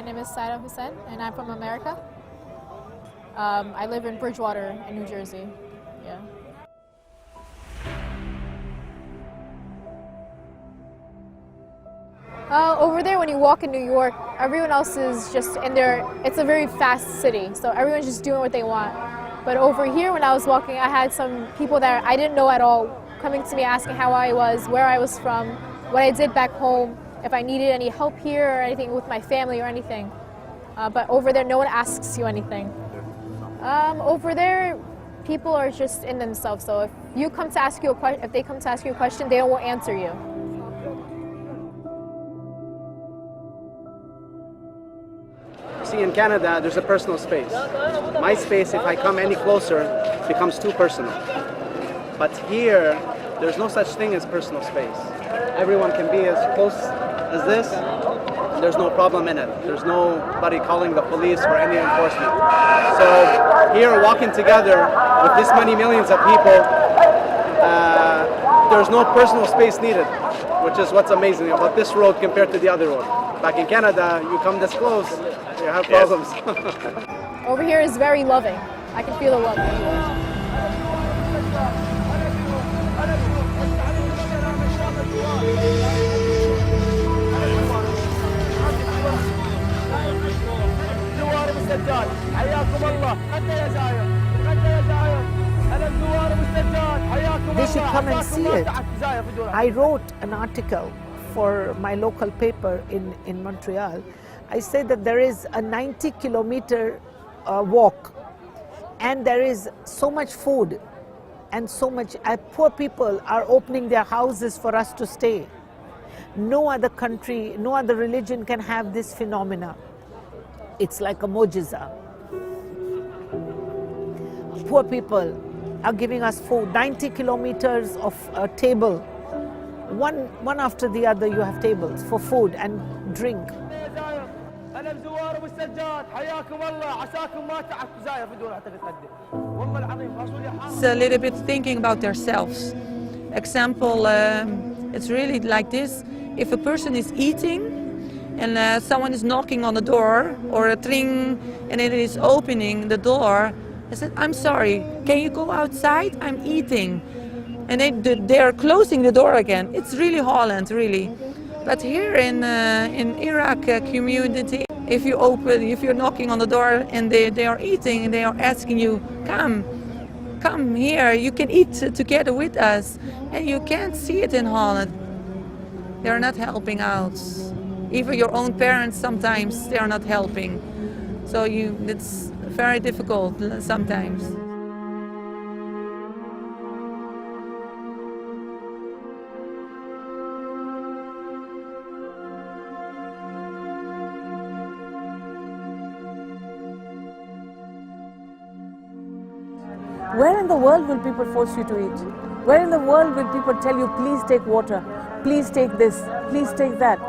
name is Saida Hussein, and I'm from America. I live in Bridgewater in New Jersey. Yeah. Over there, when you walk in New York, everyone else is just in there. It's a very fast city, so everyone's just doing what they want. But over here, when I was walking, I had some people that I didn't know at all coming to me asking how I was, where I was from, what I did back home, if I needed any help here or anything with my family or anything. But over there, no one asks you anything. Over there, people are just in themselves. So if you come to ask you if they come to ask you a question, they won't answer you. See, in Canada, there's a personal space. My space, if I come any closer, becomes too personal. But here, there's no such thing as personal space. Everyone can be as close as this. There's no problem in it. There's nobody calling the police for any enforcement. So here, walking together with this many millions of people, there's no personal space needed, which is what's amazing about this road compared to the other road. Back in Canada, you come this close, you have problems. Over here is very loving. I can feel the love. They should come and see it. I wrote an article for my local paper in Montreal. I said that there is a 90-kilometer walk, and there is so much food and so much poor people are opening their houses for us to stay. No other country, no other religion can have this phenomena. It's like a mojiza. Poor people are giving us food, 90 kilometers of table. One after the other, you have tables for food and drink. It's a little bit thinking about themselves. Example, it's really like this. If a person is eating and someone is knocking on the door or a tring and it is opening the door, I said, I'm sorry, can you go outside? I'm eating. And they're closing the door again. It's really Holland, really. But here in Iraq community, if you're knocking on the door and they are eating and they are asking you, come here, you can eat together with us. And you can't see it in Holland. They're not helping out. Even your own parents sometimes, they are not helping. So it's very difficult sometimes. Where in the world will people force you to eat? Where in the world will people tell you, please take water, please take this, please take that?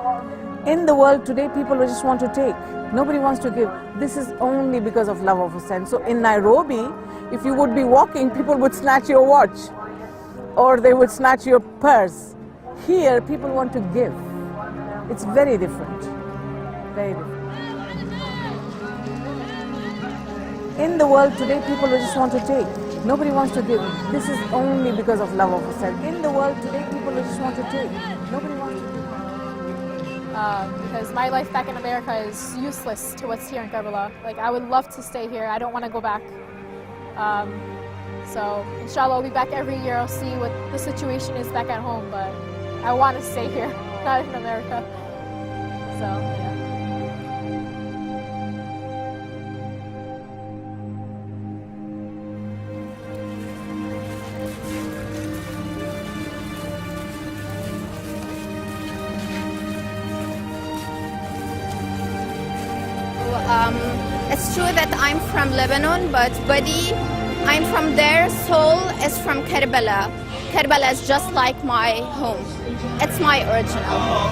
In the world today, people just want to take. Nobody wants to give. This is only because of love of Hussein. So in Nairobi, if you would be walking, people would snatch your watch or they would snatch your purse. Here, people want to give. It's very different. Very different. In the world today, people just want to take. Nobody wants to give. This is only because of love of Hussein. In the world today, people just want to take. Nobody wants to give. Because my life back in America is useless to what's here in Karbala. Like, I would love to stay here. I don't want to go back. So, inshallah, I'll be back every year. I'll see what the situation is back at home, but I want to stay here, not in America. So, yeah. It's true that I'm from Lebanon, but body, I'm from there. Soul is from Karbala. Karbala is just like my home. It's my original.